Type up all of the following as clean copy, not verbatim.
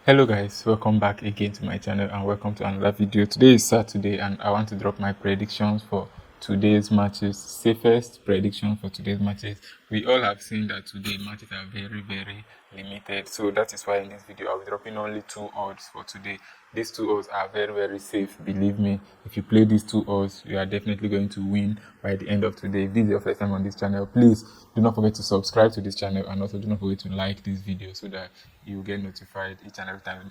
Hello guys, welcome back again to my channel and welcome to another video. Today is Saturday and I want to drop my predictions for today's matches. Safest prediction for today's matches. We all have seen that today matches are very limited, so that is why in this video I'll be dropping only 2 odds for today. These 2 odds are very safe, believe me. If you play these 2 odds, you are definitely going to win by the end of today. If this is your first time on this channel, please do not forget to subscribe to this channel and also do not forget to like this video so that you get notified each and every time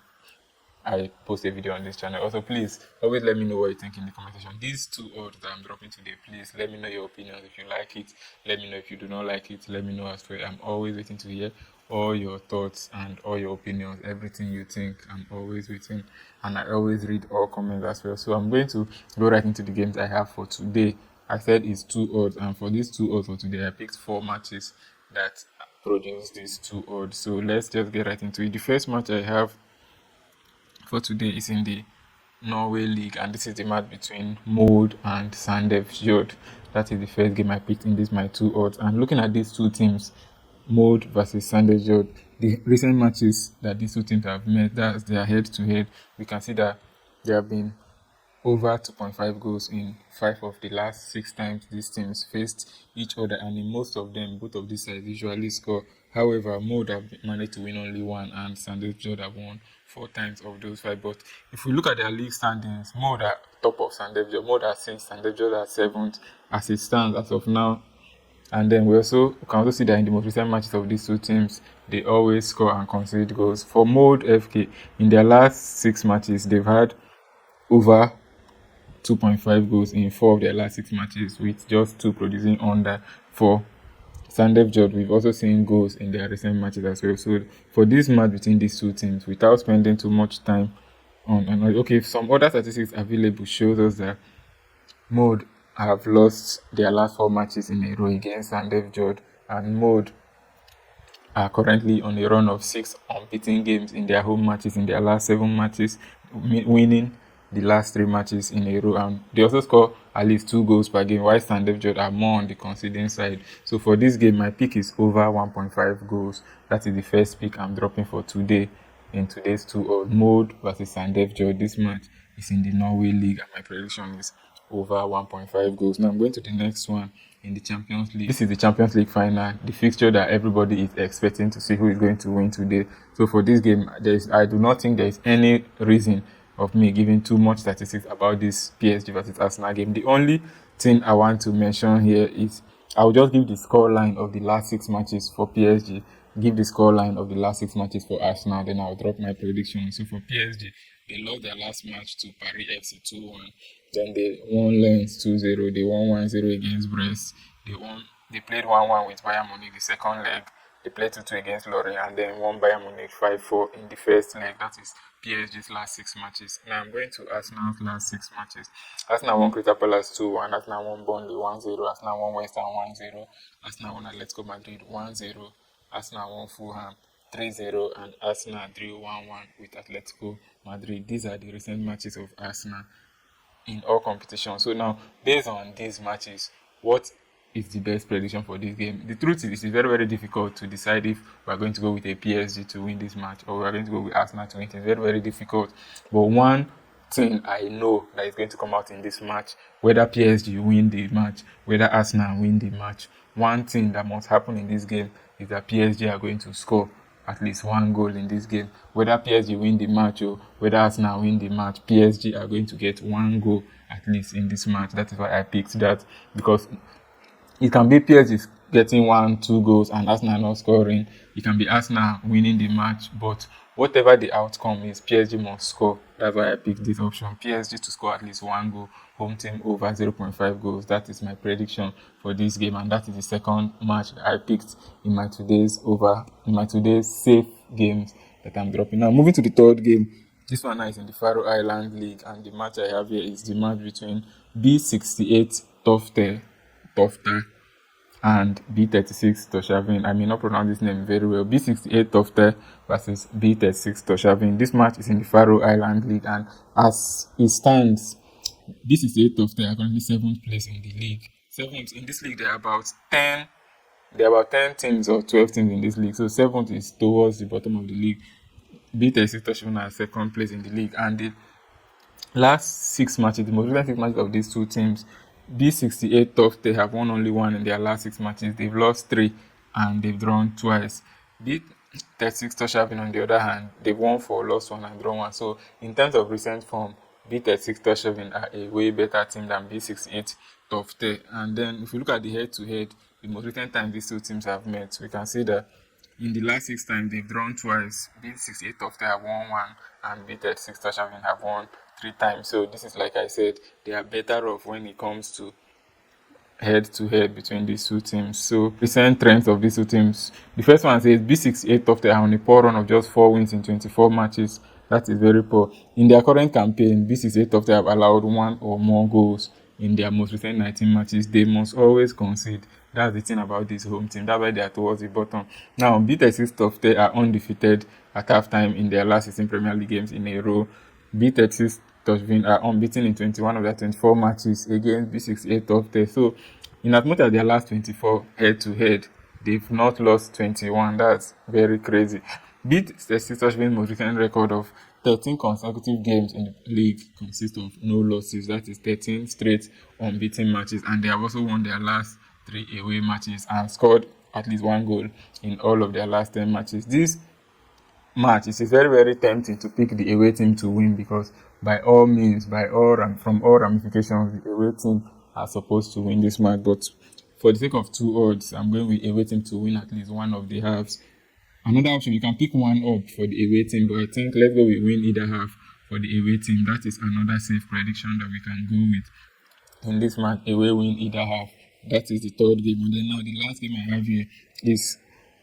I post a video on this channel. Also, please always let me know what you think in the comment section. These 2 odds that I'm dropping today, please let me know your opinions. If you like it, let me know. If you do not like it, let me know as well. I'm always waiting to hear all your thoughts and all your opinions, everything you think. I'm always waiting, and I always read all comments as well. So I'm going to go right into the games I have for today. I said it's 2 odds, and for these 2 odds for today, I picked 4 matches that produce these 2 odds. So let's just get right into it. The first match I have for today is in the Norway League, and this is the match between Molde and Sandefjord. That is the first game I picked in this my 2 odds. And looking at these two teams, Molde versus Sandefjord, the recent matches that these two teams have met, that's their head-to-head, we can see that there have been over 2.5 goals in 5 of the last 6 times these teams faced each other, and in most of them, both of these sides usually score. However, Molde have managed to win only 1 and Sandefjord have won 4 times of those 5. But if we look at their league standings, Molde are top of Sandefjord. Molde are 6th, Sandefjord are 7th as it stands as of now. And then we can also see that in the most recent matches of these two teams, they always score and concede goals. For Molde FK, in their last 6 matches, they've had over 2.5 goals in 4 of their last 6 matches, with just 2 producing under. For Sandefjord, we've also seen goals in their recent matches as well. So for this match between these two teams, without spending too much time on, okay, some other statistics available shows us that Molde have lost their last 4 matches in a row against Sandefjord, and Molde are currently on a run of 6 unbeaten games in their home matches in their last 7 matches, winning the last 3 matches in a row, and they also score at least 2 goals per game, while Sandefjord are more on the conceding side. So for this game, my pick is over 1.5 goals. That is the first pick I'm dropping for today in today's 2 odds. Molde versus Sandefjord. This match is in the Norway League, and my prediction is over 1.5 goals. Now I'm going to the next one in the Champions League. This is the Champions League final, the fixture that everybody is expecting to see who is going to win today. So for this game, I do not think there is any reason of me giving too much statistics about this PSG versus Arsenal game. The only thing I want to mention here is I'll just give the score line of the last 6 matches for PSG, give the score line of the last 6 matches for Arsenal, then I'll drop my prediction. So for PSG, they lost their last match to Paris FC 2-1. Then they won Lens 2-0. They won 1-0 against Brest. They played 1-1 with Bayern Munich the second leg. They played 2-2 against Lorient and then won Bayern Munich 5-4 in the first leg. That is PSG's last 6 matches. Now I'm going to Arsenal's last 6 matches. Arsenal won Crystal Palace 2-1. Arsenal won Burnley 1-0. Arsenal won West Ham 1-0. Arsenal won Atletico Madrid 1-0. Arsenal won Fulham 3-0, and Arsenal drew 1-1 with Atletico Madrid. These are the recent matches of Arsenal in all competitions. So now, based on these matches, what is the best prediction for this game? The truth is, it's very difficult to decide if we're going to go with a PSG to win this match or we're going to go with Arsenal to win. It's very difficult. But one thing I know that is going to come out in this match, whether PSG win the match, whether Arsenal win the match, one thing that must happen in this game is that PSG are going to score at least 1 goal in this game. Whether PSG win the match or whether Arsenal win the match, PSG are going to get 1 goal at least in this match. That is why I picked that, because it can be PSG getting 1-2 goals and Arsenal not scoring. It can be Arsenal winning the match, but whatever the outcome is, PSG must score. That's why I picked this option. PSG to score at least 1 goal, home team over 0.5 goals. That is my prediction for this game, and that is the second match I picked in my today's safe games that I'm dropping. Now moving to the third game. This one is in the Faroe Island League, and the match I have here is the match between B68 Tofte and B36 Torshavn. I may not pronounce this name very well. B68 Tofte versus B36 Torshavn. This match is in the Faroe Island League, and as it stands, B68 Tofte are currently 7th place in the league. 7th in this league, there are about 10 teams or 12 teams in this league. So 7th is towards the bottom of the league. beat Toshima at second place in the league. And the last 6 matches, the most recent 6 matches of these two teams, B68 Tough, they have won only one in their last 6 matches. They've lost 3 and they've drawn twice. B36 Toshavin, on the other hand, they've won 4, lost 1 and drawn 1. So in terms of recent form, B36 Toshavin are a way better team than B68 Tough. And then if you look at the head-to-head, the most recent time these two teams have met, we can see that in the last 6 times, they've drawn twice. B68 Tough have won 1 and B36 Toshavin have won 3 times. So this is, like I said, they are better off when it comes to head-to-head between these two teams. So recent trends of these two teams. The first one says B68 Tough are on a poor run of just 4 wins in 24 matches. That is very poor. In their current campaign, B68 Tough have allowed 1 or more goals in their most recent 19 matches. They must always concede. That's the thing about this home team. That's why they are towards the bottom. Now, B36 Tough are undefeated at halftime in their last 16 Premier League games in a row. B36 Touchvin are unbeaten in 21 of their 24 matches against B68 Tough. So, in as much as their last 24 head-to-head, they've not lost 21. That's very crazy. B36 Touchvin's most recent record of 13 consecutive games in the league consists of no losses. That is 13 straight unbeaten matches. And they have also won their last 3 away matches and scored at least 1 goal in all of their last 10 matches. This match is very, very tempting to pick the away team to win, because by all means, from all ramifications, the away team are supposed to win this match. But for the sake of 2 odds, I'm going with away team to win at least one of the halves. Another option, you can pick 1 up for the away team, but I think let's go with win either half for the away team. That is another safe prediction that we can go with in this match. Away win either half. That is the 3rd game. And then now the last game I have here is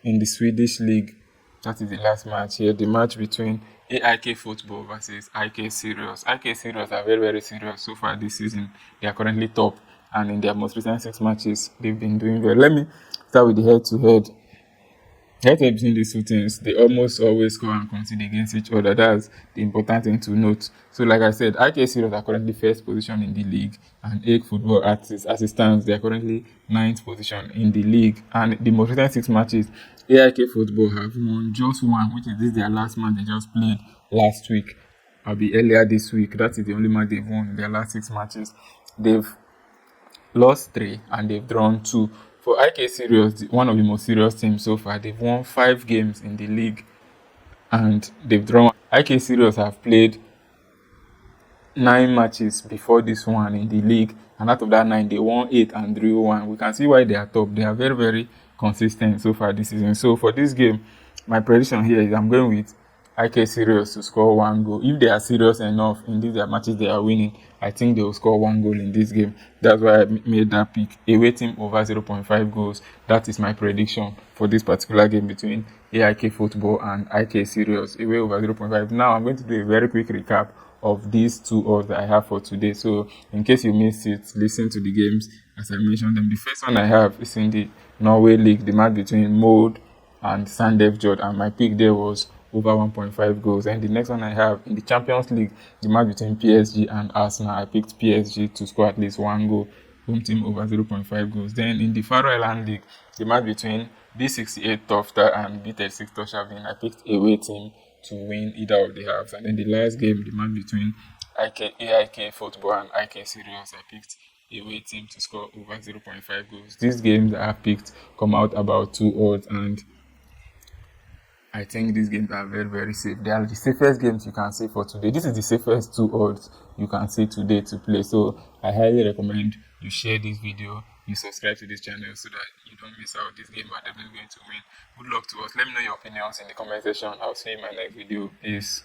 in the Swedish league. That is the last match here. The match between AIK Futbol versus IK Sirius. IK Sirius are very, very serious so far this season. They are currently top. And in their most recent 6 matches, they've been doing well. Let me start with the head-to-head. Head-to-head between these two teams, they almost always score and concede against each other. That's the important thing to note. So, like I said, IK Sirius are currently 1st position in the league, and AIK Futbol, as it stands, they are currently 9th position in the league. And the most recent 6 matches, AIK Futbol have won just 1, which is their last match they just played last week. Earlier this week. That is the only match they've won in their last 6 matches. They've lost 3 and they've drawn 2. For IK Sirius, one of the most serious teams so far, they've won 5 games in the league and they've drawn. IK Sirius have played 9 matches before this one in the league, and out of that 9, they won 8 and drew 1. We can see why they are top. They are very, very consistent so far this season. So for this game, my prediction here is I'm going with IK Sirius to score 1 goal. If they are serious enough in these matches they are winning, I think they will score 1 goal in this game. That's why I made that pick. Away team over 0.5 goals. That is my prediction for this particular game between AIK Futbol and IK Sirius. Away over 0.5. Now I'm going to do a very quick recap of these 2 odds that I have for today. So in case you missed it, listen to the games as I mentioned them. The first one I have is in the Norway League, the match between Molde and Sandefjord, and my pick there was over 1.5 goals. And the next one I have in the Champions League, the match between PSG and Arsenal, I picked PSG to score at least 1 goal. Home team over 0.5 goals. Then in the Faroe Island League, the match between B68 Tofta and B36 Toshavin, I picked away team to win either of the halves. And then the last game, the match between AIK Futbol and IK Sirius, I picked away team to score over 0.5 goals. These games that I've picked come out about 2 odds, and I think these games are very, very safe. They are the safest games you can see for today. This is the safest 2 odds you can see today to play. So I highly recommend you share this video, you subscribe to this channel so that you don't miss out. This game are definitely going to win. Good luck to us. Let me know your opinions in the comment section. I'll see you in my next video. Peace.